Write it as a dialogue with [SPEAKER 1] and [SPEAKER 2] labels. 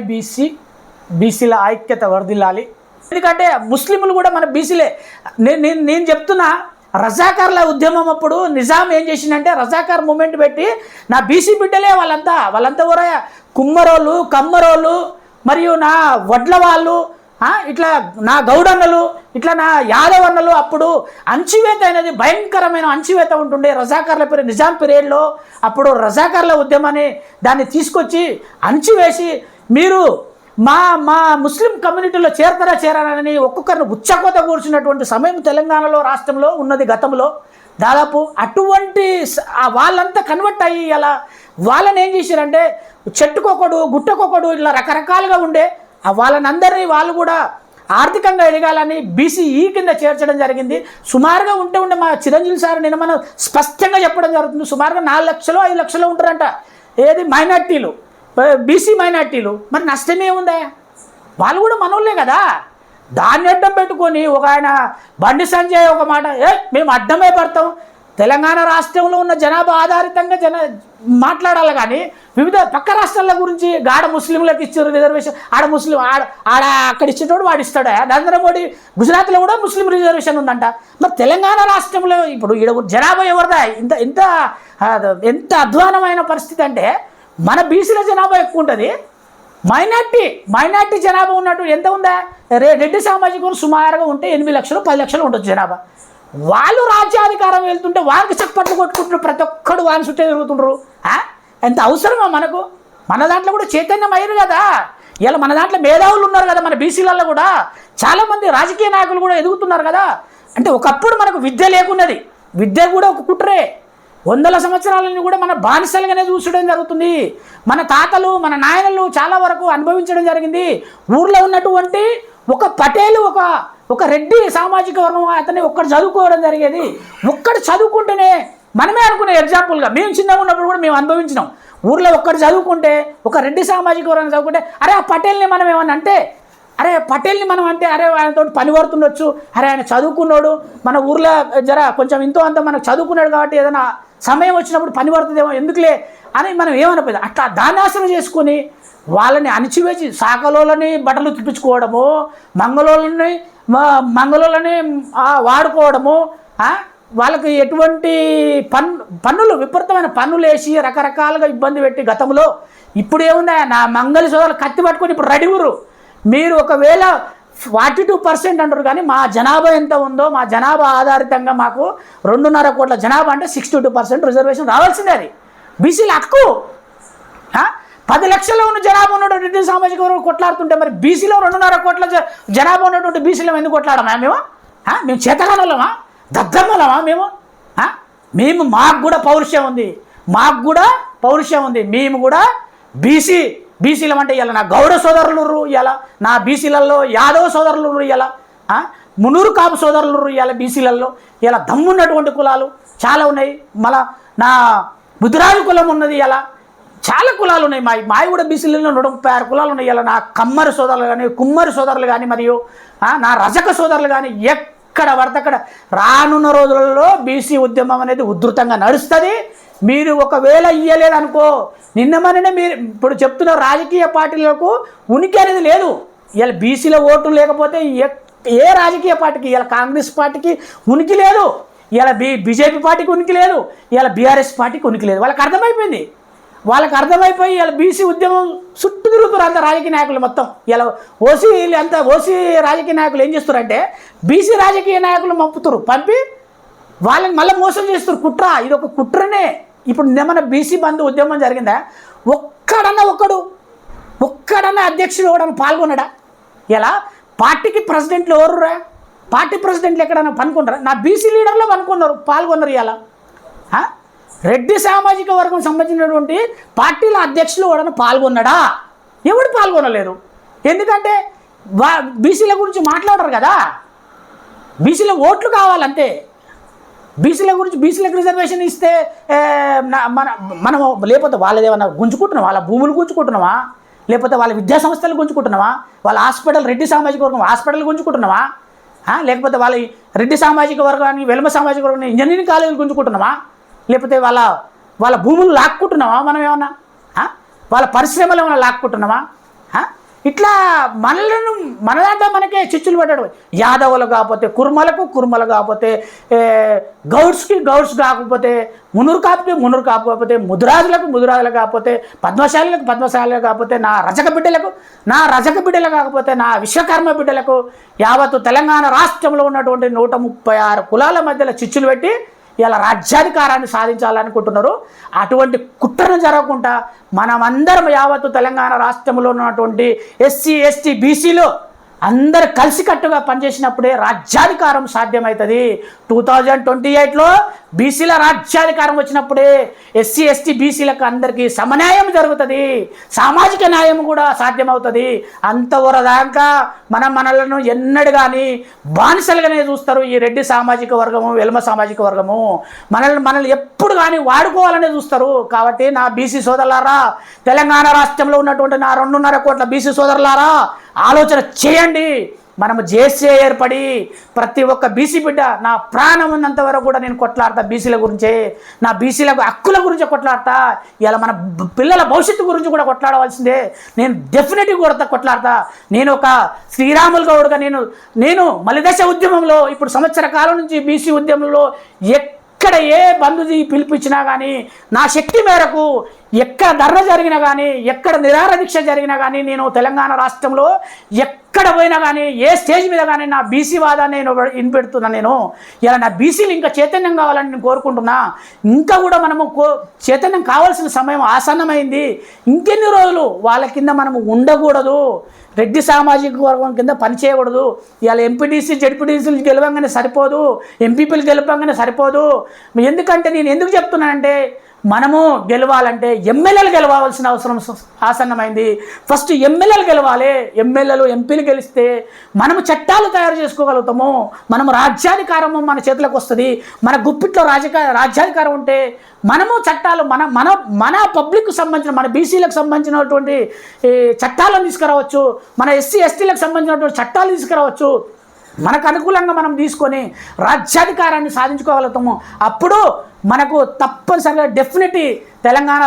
[SPEAKER 1] BC బీసీల ఐక్యత వర్ధిల్లాలి. ఎందుకంటే ముస్లింలు కూడా మన బీసీలే. నేను చెప్తున్నా, రజాకార్ల ఉద్యమం అప్పుడు నిజాం ఏం చేసిందంటే రజాకార్ మూమెంట్ పెట్టి నా బీసీ బిడ్డలే వాళ్ళంతా కూడా కుమ్మరోళ్ళు, కమ్మరోళ్ళు, మరియు నా వడ్ల వాళ్ళు, ఇట్లా నా గౌడన్నలు, ఇట్లా నా యాదవ్ అన్నలు. అప్పుడు అణచివేత అనేది భయంకరమైన అణచివేత ఉంటుండే రజాకార్ల పీరియడ్, నిజాం పీరియడ్లో. అప్పుడు రజాకార్ల ఉద్యమాన్ని దాన్ని తీసుకొచ్చి అణచివేసి మీరు మా ముస్లిం కమ్యూనిటీలో చేరారని ఒక్కొక్కరిని ఉచ్చకోత కూర్చున్నటువంటి సమయం తెలంగాణలో రాష్ట్రంలో ఉన్నది గతంలో. దాదాపు అటువంటి వాళ్ళంతా కన్వర్ట్ అయ్యి అలా వాళ్ళని ఏం చేశారంటే చెట్టుకొకడు గుట్టకొకడు ఇట్లా రకరకాలుగా ఉండే వాళ్ళనందరినీ వాళ్ళు కూడా ఆర్థికంగా ఎదగాలని బీసీఈ కింద చేర్చడం జరిగింది. సుమారుగా ఉంటే మా చిరంజీవి సార్ నిన్న మనం స్పష్టంగా చెప్పడం జరుగుతుంది. సుమారుగా 4 లక్షలు 5 లక్షలు ఉంటారంట ఏది మైనార్టీలు, బీసీ మైనార్టీలు. మరి నష్టమే ఉందా? వాళ్ళు కూడా మనోళ్ళే కదా. దాన్ని అడ్డం పెట్టుకొని ఒక ఆయన బండి సంజయ్ ఒక మాట, మేము అడ్డమే పడతాం, తెలంగాణ రాష్ట్రంలో ఉన్న జనాభా ఆధారితంగా మాట్లాడాలి కానీ వివిధ పక్క రాష్ట్రాల గురించి గాడ ముస్లింలకు ఇచ్చారు రిజర్వేషన్, ఆడ ముస్లిం ఆడ అక్కడ ఇచ్చేటోడు వాడు ఇస్తాడా? నరేంద్ర మోడీ గుజరాత్లో కూడా ముస్లిం రిజర్వేషన్ ఉందంట. మరి తెలంగాణ రాష్ట్రంలో ఇప్పుడు ఈడ జనాభా ఎవరిదా? ఎంత అధ్వానమైన పరిస్థితి అంటే మన బీసీల జనాభా ఎక్కువ ఉంటుంది, మైనార్టీ జనాభా ఉన్నట్టు ఎంత ఉందా? రెడ్డి సామాజిక వర్గం సుమారుగా ఉంటే 8 లక్షలు 10 లక్షలు ఉంటుంది జనాభా. వాళ్ళు రాజ్యాధికారం వెళ్తుంటే వాళ్ళకి చప్పట్లు కొట్టుకుంటున్నారు, ప్రతి ఒక్కడు వాని చుట్టే తిరుగుతుండ్రు. ఎంత అవసరమా మనకు? మన దాంట్లో కూడా చైతన్యం అయ్యారు కదా. ఇలా మన దాంట్లో మేధావులు ఉన్నారు కదా, మన బీసీలలో కూడా చాలామంది రాజకీయ నాయకులు కూడా ఎదుగుతున్నారు కదా. అంటే ఒకప్పుడు మనకు విద్య లేకున్నది, విద్య కూడా ఒక కుట్రే. 100 సంవత్సరాలని కూడా మన బానిసలుగానే చూసడం జరుగుతుంది. మన తాతలు మన నాయనలు చాలా వరకు అనుభవించడం జరిగింది. ఊర్లో ఉన్నటువంటి ఒక పటేలు ఒక రెడ్డి సామాజిక వర్గం అతన్ని ఒక్కడు చదువుకోవడం జరిగేది. ఒక్కడు చదువుకుంటేనే మనమే అనుకునే ఎగ్జాంపుల్గా మేము చిన్నగా ఉన్నప్పుడు కూడా మేము అనుభవించినాం. ఊర్లో ఒక్కడు చదువుకుంటే, ఒక రెడ్డి సామాజిక వర్గం చదువుకుంటే, అరే ఆ పటేల్ని మనం ఏమన్నా అంటే, అరే ఆయనతో పని పడుతుండొచ్చు, అరే ఆయన చదువుకున్నాడు, మన ఊర్లో కొంచెం ఇంతో అంత మనకు చదువుకున్నాడు కాబట్టి ఏదైనా సమయం వచ్చినప్పుడు పని పడుతుందేమో ఎందుకులే అని మనం ఏమనిపోయింది. అట్లా దానాశనం చేసుకొని వాళ్ళని అణిచివేసి సాకలోళ్ళని బట్టలు తిప్పించుకోవడము, మంగళోళ్ళని వాడుకోవడము, వాళ్ళకి ఎటువంటి పన్నులు విపరీతమైన పన్నులు వేసి రకరకాలుగా ఇబ్బంది పెట్టి గతంలో. ఇప్పుడు ఏముందా? నా మంగళి సోదరులు కత్తి పట్టుకొని ఇప్పుడు రెడీ ఊరు. మీరు ఒకవేళ 42% అంటారు కానీ మా జనాభా ఎంత ఉందో, మా జనాభా ఆధారితంగా మాకు 2.5 కోట్ల జనాభా అంటే 62% రిజర్వేషన్ రావాల్సిందే. అది బీసీల హక్కు. 10 లక్షల్లో ఉన్న జనాభా ఉన్నటువంటి సామాజిక వర్గం కొట్లాడుతుంటే మరి బీసీలో 2.5 కోట్ల జనాభా ఉన్నటువంటి బీసీలో ఎందుకు కొట్లాడమా? మేము చేతగానలమా? దద్దమ్మలమా? మేము మాకు కూడా పౌరుషం ఉంది, మేము కూడా బీసీలం అంటే ఇలా నా గౌడ సోదరులు, ఇలా నా బీసీలలో యాదవ సోదరులు, ఇలా మునూరు కాపు సోదరులు, ఇలా బీసీలలో ఇలా దమ్మున్నటువంటి కులాలు చాలా ఉన్నాయి. మళ్ళా నా ముదిరాజు కులం ఉన్నది, ఇలా చాలా కులాలు ఉన్నాయి. మావి కూడా బీసీలలో 136 కులాలు ఉన్నాయి. ఇలా నా కమ్మరి సోదరులు కానీ, కుమ్మరి సోదరులు కానీ, మరియు నా రజక సోదరులు కానీ ఎక్కడ పడితే అక్కడ రానున్న రోజులలో బీసీ ఉద్యమం అనేది ఉధృతంగా నడుస్తుంది. మీరు ఒకవేళ ఇయ్యలేదనుకో, నిన్నమనే మీరు ఇప్పుడు చెప్తున్న రాజకీయ పార్టీలకు ఉనికి అనేది లేదు. ఇలా బీసీలో ఓట్లు లేకపోతే ఏ రాజకీయ పార్టీకి, ఇలా కాంగ్రెస్ పార్టీకి ఉనికి లేదు, ఇలా బీజేపీ పార్టీకి ఉనికి లేదు, ఇలా బీఆర్ఎస్ పార్టీకి ఉనికి లేదు. వాళ్ళకి అర్థమైపోయి ఇలా బీసీ ఉద్యమం చుట్టూ తిరుగుతారు అంత రాజకీయ నాయకులు మొత్తం. ఇలా ఓసీ రాజకీయ నాయకులు ఏం చేస్తారంటే బీసీ రాజకీయ నాయకులు పంపి వాళ్ళని మళ్ళీ మోసం చేస్తారు. కుట్ర, ఇది ఒక కుట్రనే. ఇప్పుడు మన బీసీ బంధు ఉద్యమం జరిగిందా? ఒక్కడన్నా అధ్యక్షుడు ఎవడన్నా పాల్గొన్నాడా? ఇలా పార్టీకి ప్రెసిడెంట్లు ఎవరురా? పార్టీ ప్రెసిడెంట్లు ఎక్కడన్నా పనుకున్నారా? నా బీసీ లీడర్లో పాల్గొన్నారు. ఇలా రెడ్డి సామాజిక వర్గం సంబంధించినటువంటి పార్టీల అధ్యక్షులు ఎవడన్నా పాల్గొన్నాడా? ఎవడు పాల్గొనలేరు. ఎందుకంటే బీసీల గురించి మాట్లాడరు కదా. బీసీల ఓట్లు కావాలంతే. బీసీలకు రిజర్వేషన్ ఇస్తే మనం లేకపోతే వాళ్ళదేమన్నా గుంజుకుంటున్నామా? వాళ్ళ భూములు గుంజుకుంటున్నామా? లేకపోతే వాళ్ళ విద్యా సంస్థలు గుంజుకుంటున్నామా? వాళ్ళ హాస్పిటల్ రెడ్డి సామాజిక వర్గం హాస్పిటల్ గుంజుకుంటున్నామా? లేకపోతే వాళ్ళ రెడ్డి సామాజిక వర్గాన్ని వెలుమ సామాజిక వర్గాన్ని ఇంజనీరింగ్ కాలేజీలు గుంజుకుంటున్నామా? లేకపోతే వాళ్ళ భూములు లాక్కుంటున్నామా? మనం ఏమన్నా వాళ్ళ పరిశ్రమలు ఏమైనా లాక్కుంటున్నామా? ఇట్లా మన దాంట్లో మనకే చిచ్చులు పెట్టడం. యాదవులు కాకపోతే కుర్మలకు, కుర్మలు కాకపోతే గౌడ్స్కి, గౌడ్స్ కాకపోతే మునురు కాకపోతే ముదురాజులకు కాకపోతే పద్మశాలకు కాకపోతే నా రజక బిడ్డలకు కాకపోతే నా విశ్వకర్మ బిడ్డలకు యావత్తు తెలంగాణ రాష్ట్రంలో ఉన్నటువంటి 136 కులాల మధ్యలో చిచ్చులు పెట్టి ఇలా రాజ్యాధికారాన్ని సాధించాలనుకుంటున్నారు. అటువంటి కుట్రను జరగకుండా మనమందరం యావత్తు తెలంగాణ రాష్ట్రంలో ఉన్నటువంటి ఎస్సీ, ఎస్టీ, బీసీలు అందరు కలిసికట్టుగా పనిచేసినప్పుడే రాజ్యాధికారం సాధ్యమవుతుంది. 2028లో బీసీల రాజ్యాధికారం వచ్చినప్పుడే ఎస్సీ, ఎస్టీ, బీసీలకు అందరికీ సమన్యాయం జరుగుతుంది, సామాజిక న్యాయం కూడా సాధ్యమవుతుంది. అంతవరదాకా మనలను ఎన్నడు కానీ బానిసలుగానే చూస్తారు ఈ రెడ్డి సామాజిక వర్గము, వెల్మ సామాజిక వర్గము. మనల్ని ఎప్పుడు కానీ వాడుకోవాలనే చూస్తారు. కాబట్టి నా బీసీ సోదరులారా, తెలంగాణ రాష్ట్రంలో ఉన్నటువంటి నా 2.5 కోట్ల బీసీ సోదరులారా, ఆలోచన చేయండి. మనము జేసీ ఏర్పడి ప్రతి ఒక్క బీసీ బిడ్డ, నా ప్రాణం ఉన్నంత వరకు కూడా నేను కొట్లాడతా బీసీల గురించే, నా బీసీల హక్కుల గురించి కొట్లాడతా. ఇలా మన పిల్లల భవిష్యత్తు గురించి కూడా కొట్లాడవలసిందే. నేను డెఫినెట్గా కొట్లాడతా. నేను ఒక శ్రీరాములు గౌడ్గా నేను మలిదశ ఉద్యమంలో ఇప్పుడు సంవత్సర కాలం నుంచి బీసీ ఉద్యమంలో ఎక్కడ ఏ బంధుజీ పిలిపించినా కానీ, నా శక్తి మేరకు ఎక్కడ ధర్నా జరిగినా కానీ, ఎక్కడ నిరాహార దీక్ష జరిగినా కానీ, నేను తెలంగాణ రాష్ట్రంలో ఎక్కడ పోయినా కానీ, ఏ స్టేజ్ మీద కానీ నా బీసీ వాదాన్ని నేను వినిపెడుతున్నా. నేను ఇలా నా బీసీలు ఇంకా చైతన్యం కావాలని నేను కోరుకుంటున్నా. ఇంకా కూడా మనము చైతన్యం కావాల్సిన సమయం ఆసన్నమైంది. ఇంకెన్ని రోజులు వాళ్ళ కింద మనము ఉండకూడదు, రెడ్డి సామాజిక వర్గం కింద పనిచేయకూడదు. ఇవాళ ఎంపీటీసీ, జెడ్పీటీసీలు గెలవంగానే సరిపోదు, ఎంపీపీలు గెలవంగానే సరిపోదు. ఎందుకంటే నేను ఎందుకు చెప్తున్నానంటే, మనము గెలవాలంటే ఎమ్మెల్యేలు గెలవాల్సిన అవసరం ఆసన్నమైంది. ఫస్ట్ ఎమ్మెల్యేలు గెలవాలి. ఎంపీలు గెలిస్తే మనము చట్టాలు తయారు చేసుకోగలుగుతాము. మనము రాజ్యాధికారము మన చేతులకు వస్తుంది. మన గుప్పిట్లో రాజ్యాధికారం ఉంటే మనము చట్టాలు మన పబ్లిక్కు సంబంధించిన, మన బీసీలకు సంబంధించినటువంటి చట్టాలను తీసుకురావచ్చు, మన ఎస్సీ, ఎస్టీలకు సంబంధించినటువంటి చట్టాలు తీసుకురావచ్చు. మనకు అనుకూలంగా మనం తీసుకొని రాజ్యాధికారాన్ని సాధించుకోగలుగుతాము. అప్పుడు మనకు తప్పనిసరిగా డెఫినెట్లీ తెలంగాణ